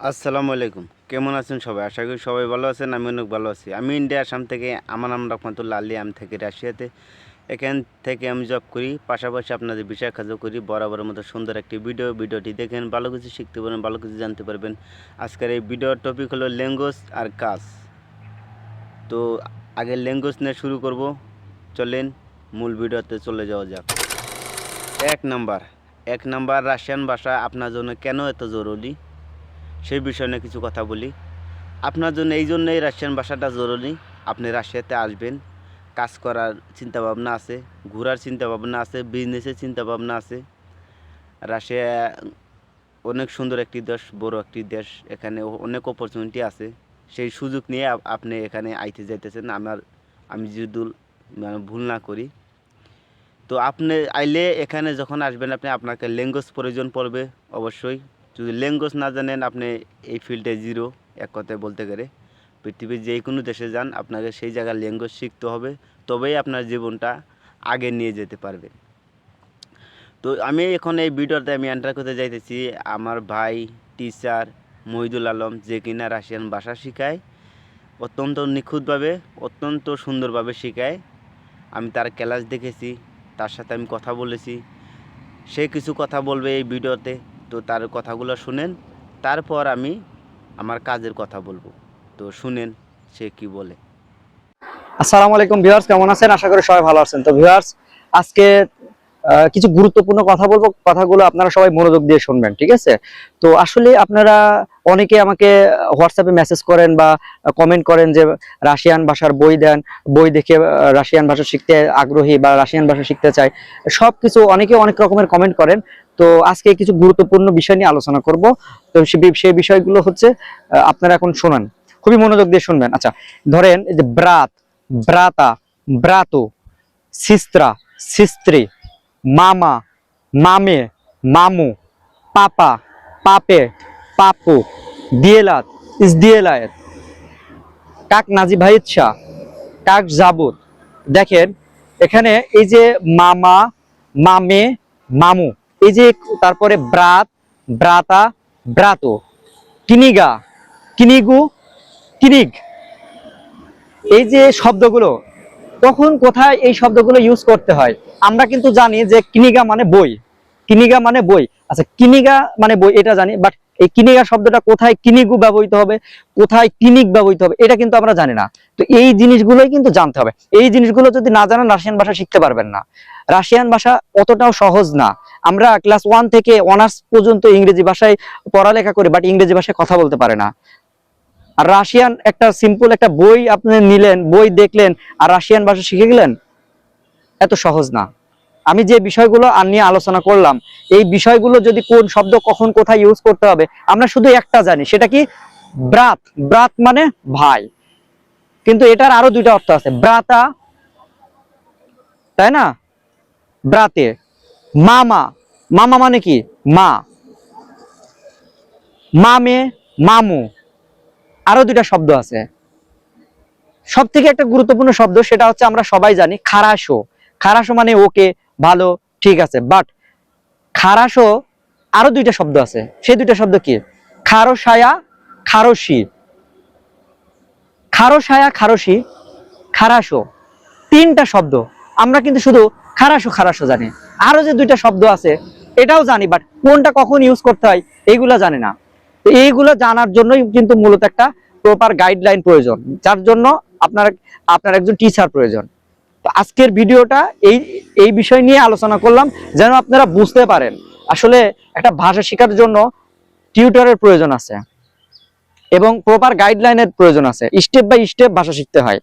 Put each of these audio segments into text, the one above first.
আসসালামু আলাইকুম। কেমন আছেন সবাই? আশা করি সবাই ভালো আছেন। আমি অনেক ভালো আছি। আমি ইন্ডিয়া আসাম থেকে আমার নাম রহমাতুল্লাহ আলী। আমি থাকি রাশিয়াতে। এখান থেকে আমি জব করি। পাশাপাশি আপনাদের বিষয় কাজও করি। বরাবরের মতো সুন্দর একটি ভিডিওটি দেখেন ভালো কিছু শিখতে পারবেন, ভালো কিছু জানতে পারবেন। আজকের এই ভিডিওর টপিক হলো ল্যাঙ্গুয়েজ আর কাজ। তো আগে ল্যাঙ্গুয়েজ নিয়ে শুরু করব। চলেন মূল ভিডিওতে চলে যাওয়া যাক। এক নাম্বার রাশিয়ান ভাষা আপনার জন্য কেন এত জরুরি? সেই বিষয় নিয়ে কিছু কথা বলি। আপনার জন্য এই জন্যই রাশিয়ান ভাষাটা জরুরি। আপনি রাশিয়াতে আসবেন, কাজ করার চিন্তাভাবনা আছে, ঘোরার চিন্তাভাবনা আছে, বিজনেসের চিন্তাভাবনা আছে। রাশিয়া অনেক সুন্দর একটি দেশ, বড় একটি দেশ। এখানে অনেক অপরচুনিটি আছে। সেই সুযোগ নিয়ে আপনি এখানে আইতে যাইতেছেন। আমি যদি ভুল না করি। তো আপনি আইলে এখানে যখন আসবেন আপনাকে ল্যাঙ্গুয়েজ প্রয়োজন পড়বে অবশ্যই। যদি ল্যাঙ্গুয়েজ না জানেন আপনি এই ফিল্ডে জিরো, এক কথায় বলতে গেলে। পৃথিবীর যে কোনো দেশে যান আপনাকে সেই জায়গার ল্যাঙ্গুয়েজ শিখতে হবে, তবেই আপনার জীবনটা আগে নিয়ে যেতে পারবেন। তো আমি এখন এই ভিডিওতে আমি এন্টার করতে যাইতেছি আমার ভাই টিচার মহিদুল আলম, যে কিনা রাশিয়ান ভাষা শেখায় অত্যন্ত নিখুঁতভাবে, অত্যন্ত সুন্দরভাবে শেখায়। আমি তার ক্লাস দেখেছি, তার সাথে আমি কথা বলেছি। সে কিছু কথা বলবে এই ভিডিওতে। তো তার কথাগুলো শুনেন, তারপর আমি আমার কাজের কথা বলবো। তো শুনেন সে কি বলে। আসসালামু আলাইকুম ভিউয়ার্স, কেমন আছেন? আশা করি সবাই ভালো আছেন। তো ভিউয়ার্স, আজকে কিছু গুরুত্বপূর্ণ কথা বলবো, কথাগুলো আপনারা সবাই মনোযোগ দিয়ে শুনবেন, ঠিক আছে? তো আসলে আপনারা অনেকে আমাকে হোয়াটসঅ্যাপে মেসেজ করেন বা কমেন্ট করেন যে রাশিয়ান ভাষার বই দেন, বই দেখে রাশিয়ান ভাষা শিখতে আগ্রহী বা রাশিয়ান ভাষা শিখতে চায়। সবকিছু অনেকে অনেক রকমের কমেন্ট করেন। তো আজকে কিছু গুরুত্বপূর্ণ বিষয় নিয়ে আলোচনা করব। তো সেই বিষয়গুলো হচ্ছে আপনারা এখন শুনুন, খুবই মনোযোগ দিয়ে শুনবেন। আচ্ছা, ধরেন এই যে ব্রাত, ব্রাতা, ব্রাতো, সিস্ত্রা, সিস্ত্রি, মামা, মামে, মামু, পাপা, পাপে, পাপু, দিয়েলাত, ইসদিয়েলায়েত, কাক নাজি ভাইচ্ছা, কাক জাবুত। দেখেন এখানে এই যে মামা, মামে, মামু, এই যে তারপরে ব্রাত, ব্রাতা, ব্রাতো, কিনিগা, কিনিগু, কিনিগ, এই যে শব্দগুলো তখন কোথায় এই শব্দগুলো ইউজ করতে হয় আমরা কিন্তু জানি যে কিনিগা মানে বই, কিনিগা মানে বই। আচ্ছা, কিনিগা মানে বই এটা জানি, বাট এই কিনিগা শব্দটা কোথায় কিনিগু ব্যবহৃত হবে, কোথায় কিনিক ব্যবহৃত হবে এটা কিন্তু আমরা জানি না। তো এই জিনিসগুলোই কিন্তু জানতে হবে। এই জিনিসগুলো যদি না জানেন রাশিয়ান ভাষা শিখতে পারবেন না। রাশিয়ান ভাষা অতটাও সহজ না। আমরা ক্লাস 1 থেকে অনার্স পর্যন্ত ইংরেজি ভাষায় পড়ালেখা করি, বাট ইংরেজি ভাষায় কথা বলতে পারে না। আর রাশিয়ান একটা সিম্পল একটা বই আপনি নিলেন, বই দেখলেন আর রাশিয়ান ভাষা শিখে গেলেন, এত সহজ না। আমি যে বিষয়গুলো নিয়ে আলোচনা করলাম, এই বিষয়গুলো যদি কোন শব্দ কখন কোথায় ইউজ করতে হবে আমরা শুধু একটা জানি, সেটা কি? ব্রাত। ব্রাত মানে ভাই, কিন্তু এটার আরো দুইটা অর্থ আছে, ব্রাতা, তাই না? ব্রাতে। মামা, মামা মানে কি? মা। মামে, মামু, আরো দুইটা শব্দ আছে। সব থেকে একটা গুরুত্বপূর্ণ শব্দ সেটা হচ্ছে আমরা সবাই জানি খারাসো। খারাসো মানে ওকে, ভালো, ঠিক আছে। বাট খারাসো আরো দুইটা শব্দ আছে। সেই দুইটা শব্দ কি? খারসায়া, খারসি। খারসায়া, খারসি, খারাসো, তিনটা শব্দ। আমরা কিন্তু শুধু খারাসো খারাসো জানি, আরো যে দুইটা শব্দ আছে এটাও জানি, বাট কোনটা কখন ইউজ করতে হয় এইগুলা জানি না। তো এইগুলো জানার জন্যই কিন্তু মূলত একটা প্রপার গাইডলাইন প্রয়োজন, যার জন্য আপনার আপনার একজন টিচার প্রয়োজন। তো আজকের ভিডিওটা এই এই বিষয় নিয়ে আলোচনা করলাম, যেন আপনারা বুঝতে পারেন আসলে একটা ভাষা শেখার জন্য টিউটরের প্রয়োজন আছে এবং প্রপার গাইডলাইনের প্রয়োজন আছে। স্টেপ বাই স্টেপ ভাষা শিখতে হয়,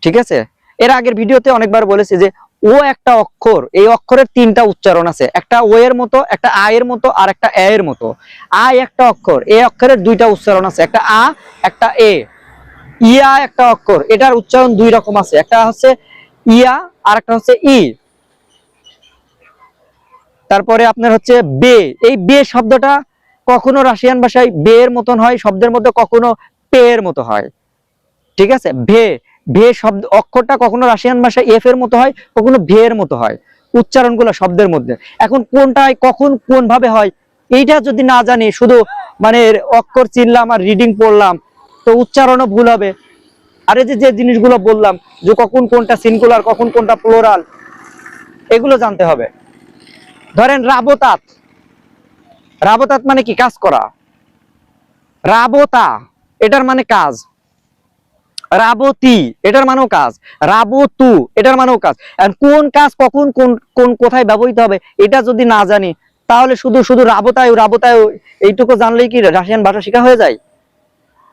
ঠিক আছে? এর আগের ভিডিওতে অনেকবার বলেছি যে ও একটা অক্ষর, এই অক্ষরের তিনটা উচ্চারণ আছে, একটা ও এর মতো, একটা আ এর মতো আর একটা এ এর মতো। আ একটা অক্ষর, এই অক্ষরের দুইটা উচ্চারণ আছে, একটা আ, একটা এ। ইয়া একটা অক্ষর, এটার উচ্চারণ দুই রকম আছে, একটা হচ্ছে ইয়া আর একটা হচ্ছে ই। তারপরে আপনার হচ্ছে বে, এই বে শব্দটা কখনো রাশিয়ান ভাষায় বে এর মতন হয় শব্দের মধ্যে, কখনো পে এর মতো হয়, ঠিক আছে? ভে, ভে শব্দ অক্ষরটা কখনো রাশিয়ান ভাষায় এফ এর মতো হয়, কখনো ভে এর মতো হয় উচ্চারণগুলো শব্দের মধ্যে। এখন কোনটায় কখন কোন ভাবে হয় এইটা যদি না জানি, শুধু মানে অক্ষর চিনলাম আর রিডিং পড়লাম, তো উচ্চারণও ভুল হবে। আর এই যে যে জিনিসগুলো বললাম, যে কখন কোনটা সিঙ্গুলার কখন কোনটা প্লুরাল, এগুলো জানতে হবে। ধরেন রাবতাত, রাবতাত মানে কি? কাজ করা। রাবতা, এটার মানে কাজ। রাবতী, এটার মানেও কাজ। রাবতু, এটার মানেও কাজ। আর কোন কাজ কখন কোন কোন কোথায় ব্যবহৃত হবে এটা যদি না জানি, তাহলে শুধু শুধু রাবতায় রাবতায় এইটুকু জানলেই কি রাশিয়ান ভাষা শেখা হয়ে যায়?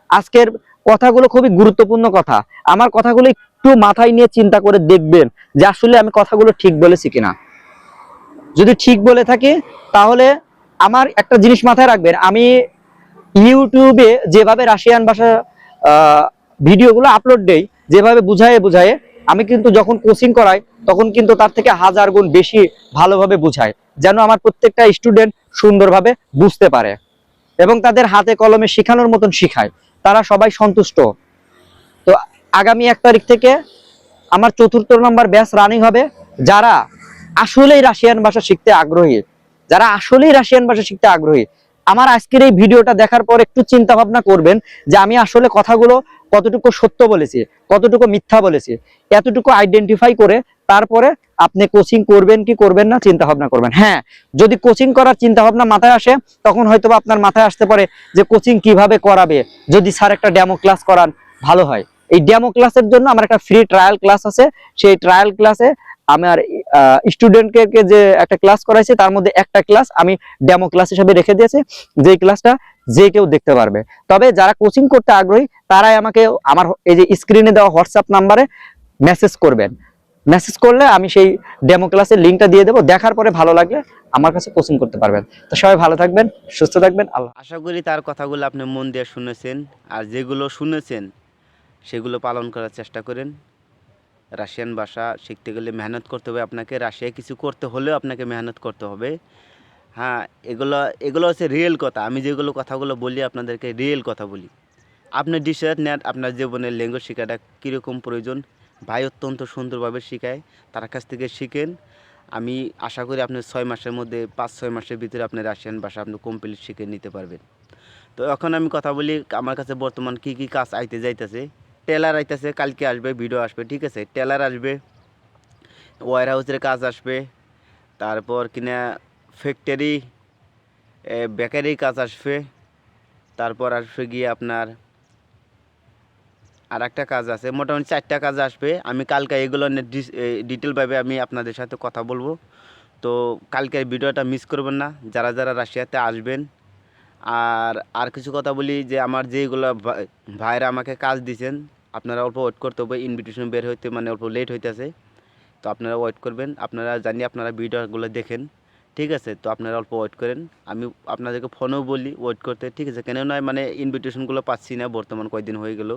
আজকের কথাগুলো খুবই গুরুত্বপূর্ণ কথা। আমার কথাগুলো একটু মাথায় নিয়ে চিন্তা করে দেখবেন যে আসলে আমি কথাগুলো ঠিক বলেছি কিনা। যদি ঠিক বলে থাকি, তাহলে আমার একটা জিনিস মাথায় রাখবেন, আমি ইউটিউবে যেভাবে রাশিয়ান ভাষা ভিডিওগুলো আপলোড দেই, যেভাবে বুঝায়ে বুঝায়ে, আমি কিন্তু যখন কোচিং করাই তখন কিন্তু তার থেকে হাজার গুণ বেশি ভালোভাবে বুঝাই, যেন আমার প্রত্যেকটা স্টুডেন্ট সুন্দরভাবে বুঝতে পারে এবং তাদের হাতে কলমে শেখানোর মতন শিখায়, তারা সবাই সন্তুষ্ট। তো আগামী 1 তারিখ থেকে আমার 4র্থ নম্বর ব্যাচ রানিং হবে। যারা আসলেই রাশিয়ান ভাষা শিখতে আগ্রহী, যারা আসলেই রাশিয়ান ভাষা শিখতে আগ্রহী, আমার আজকের এই ভিডিওটা দেখার পর একটু চিন্তা ভাবনা করবেন যে আমি আসলে কথাগুলো কতটুকু সত্য বলেছি, কতটুকু মিথ্যা বলেছি, এতটুকু আইডেন্টিফাই করে তারপরে আপনি কোচিং করবেন কি করবেন না চিন্তা ভাবনা করবেন। হ্যাঁ, যদি কোচিং করার চিন্তা ভাবনা মাথায় আসে, তখন হয়তো আপনার মাথায় আসতে পারে যে কোচিং কিভাবে করাবে, যদি স্যার একটা ডেমো ক্লাস করান ভালো হয়। এই ডেমো ক্লাসের জন্য আমার একটা ফ্রি ট্রায়াল ক্লাস আছে। সেই ট্রায়াল ক্লাসে আমার স্টুডেন্টকে যে একটা ক্লাস করাইছি, তার মধ্যে একটা ক্লাস আমি ডেমো ক্লাস হিসেবে রেখে দিয়েছি, যে ক্লাসটা যে কেউ দেখতে পারবে। তবে যারা কোচিং করতে আগ্রহী তারাই আমাকে আমার এই যে স্ক্রিনে দেওয়া হোয়াটসঅ্যাপ নাম্বারে মেসেজ করবেন। মেসেজ করলে আমি সেই ডেমো ক্লাসের লিঙ্কটা দিয়ে দেবো, দেখার পরে ভালো লাগলে আমার কাছে কোচিং করতে পারবেন। তো সবাই ভালো থাকবেন, সুস্থ থাকবেন, আল্লাহ। আশা করি তার কথাগুলো আপনি মন দিয়ে শুনেছেন, আর যেগুলো শুনেছেন সেগুলো পালন করার চেষ্টা করেন। রাশিয়ান ভাষা শিখতে গেলে মেহনত করতে হবে আপনাকে, রাশিয়ায় কিছু করতে হলেও আপনাকে মেহনত করতে হবে। হ্যাঁ, এগুলো এগুলো হচ্ছে রিয়েল কথা। আমি যেগুলো কথাগুলো বলি আপনাদেরকে রিয়েল কথা বলি। আপনি ডিসাইড নেন আপনার জীবনের ল্যাঙ্গুয়েজ শেখাটা কীরকম প্রয়োজন। ভাই অত্যন্ত সুন্দরভাবে শেখায়, তার কাছ থেকে শিখেন। আমি আশা করি আপনি 6 মাসের মধ্যে 5-6 মাসের ভিতরে আপনি রাশিয়ান ভাষা আপনি কমপ্লিট শিখে নিতে পারবেন। তো এখন আমি কথা বলি, আমার কাছে বর্তমান কী কী কাজ আইতে যাইতেছে। টেলার আইতেছে, কালকে আসবে, ভিডিও আসবে, ঠিক আছে। টেলার আসবে, ওয়্যার হাউসের কাজ আসবে, তারপর কিনা ফ্যাক্টরি বেকারি কাজ আসবে, তারপর আসবে গিয়ে আপনার আর একটা কাজ আছে, মোটামুটি 4টা কাজ আসবে। আমি কালকে এগুলো নিয়ে ডিটেলভাবে আমি আপনাদের সাথে কথা বলবো। তো কালকের ভিডিওটা মিস করবেন না, যারা যারা রাশিয়াতে আসবেন। আর কিছু কথা বলি, যে আমার যেগুলো ভাইরা আমাকে কাজ দিয়েছেন, আপনারা অল্প ওয়েট করতে হবে। ইনভিটেশন বের হইতে মানে অল্প লেট হইতেছে, তো আপনারা ওয়েট করবেন। আপনারা জানি আপনারা ভিডিওগুলো দেখেন, ঠিক আছে। তো আপনারা অল্প ওয়েট করেন, আমি আপনাদেরকে ফোনেও বলি ওয়েট করতে, ঠিক আছে। কেন নয়, মানে ইনভিটেশনগুলো পাচ্ছি না বর্তমান, কয়েকদিন হয়ে গেল।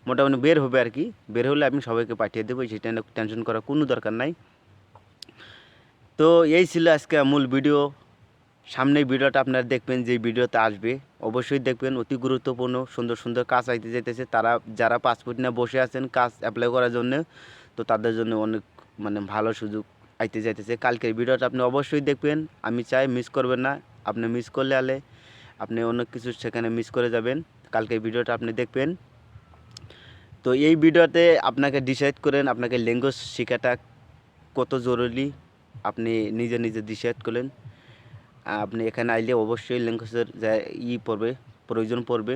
মোটামুটি বের হবে আর কি, বের হলে আমি সবাইকে পাঠিয়ে দেবো, সেটা টেনশন করার কোনো দরকার নাই। তো এই ছিল আজকে মূল ভিডিও। সামনের ভিডিওটা আপনারা দেখবেন, যে ভিডিওতে আসবে অবশ্যই দেখবেন। অতি গুরুত্বপূর্ণ, সুন্দর সুন্দর কাজ আইতে যেতেছে। তারা যারা পাসপোর্ট নিয়ে বসে আছেন কাজ অ্যাপ্লাই করার জন্য, তো তাদের জন্য অনেক মানে ভালো সুযোগ আইতে যাইতেছে। কালকের ভিডিওটা আপনি অবশ্যই দেখবেন, আমি চাই মিস করবেন না। আপনি মিস করলে আপনি অনেক কিছু সেখানে মিস করে যাবেন। কালকের ভিডিওটা আপনি দেখবেন। তো এই ভিডিওতে আপনাকে ডিসাইড করেন আপনাকে ল্যাঙ্গুয়েজ শেখাটা কত জরুরি, আপনি নিজে নিজে ডিসাইড করলেন। আপনি এখানে আইলে অবশ্যই ল্যাঙ্গুয়েজের যা পড়বে, প্রয়োজন পড়বে।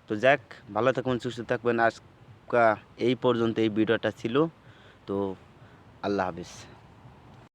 তো যাক, ভালো থাকবেন, সুস্থ থাকবেন। আজকে এই পর্যন্ত এই ভিডিওটা ছিল। তো আল্লাহ হাফিজ।